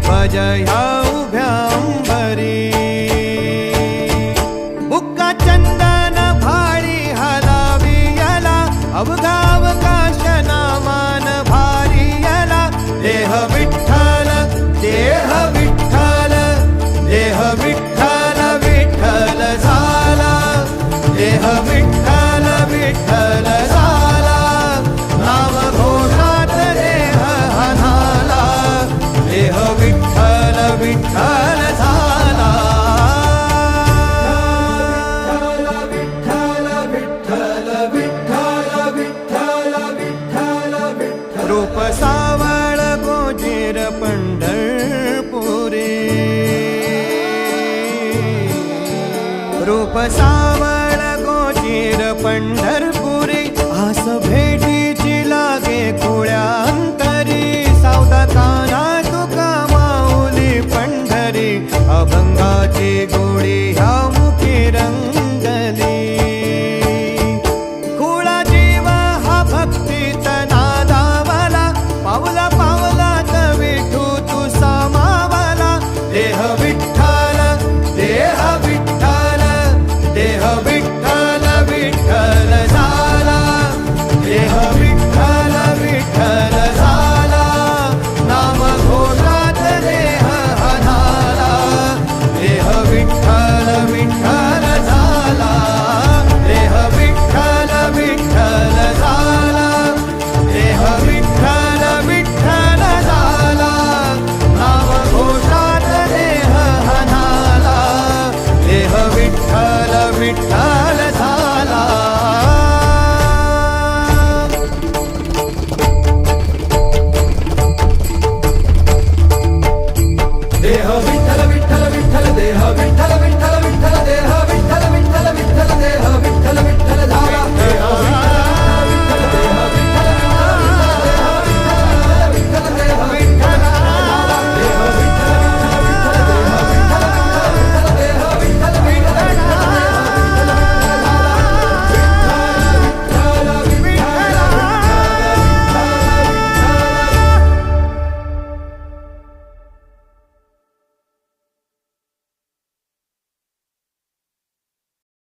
भजया उभ्या अंबरी बुक्का चंदन भाळी हलावी याला अवघा अवकाश नामान भारी याला देह विठ्ठल देह विठ्ठल देह विठ्ठल विठ्ठल झाला देह विठ्ठल विठ्ठल झाला नाम घोषात देह हनाला देह विठ्ठल विठ्ठल झाला विठ्ठल विठ्ठल विठ्ठल विठ्ठल विठ्ठल विठ्ठल रूप सावळ गोजीर पंढरपुरी रूप सावळ गोजीर पंढरपुरी आस भेटीची लागे खुळ्या अंतरी सावता काना तुका माऊली पंढरी अभंगाची गोडी ह्या मुखी रंगली खुळा जीव हा भक्तीत नादावला पावला पावलात विठू तू सामावला देह विठ्ठल देह विठ्ठल देह विठ्ठल विठ्ठल झाला देह विठ्ठल विठ्ठल झाला नाम घोषात देह हनाला देह विठ्ठल विठ्ठल झाला देह विठ्ठल विठ्ठल झाला देह विठ्ठल विठ्ठल झाला नाम घोषात देह हनाला देह विठ्ठल विठ्ठल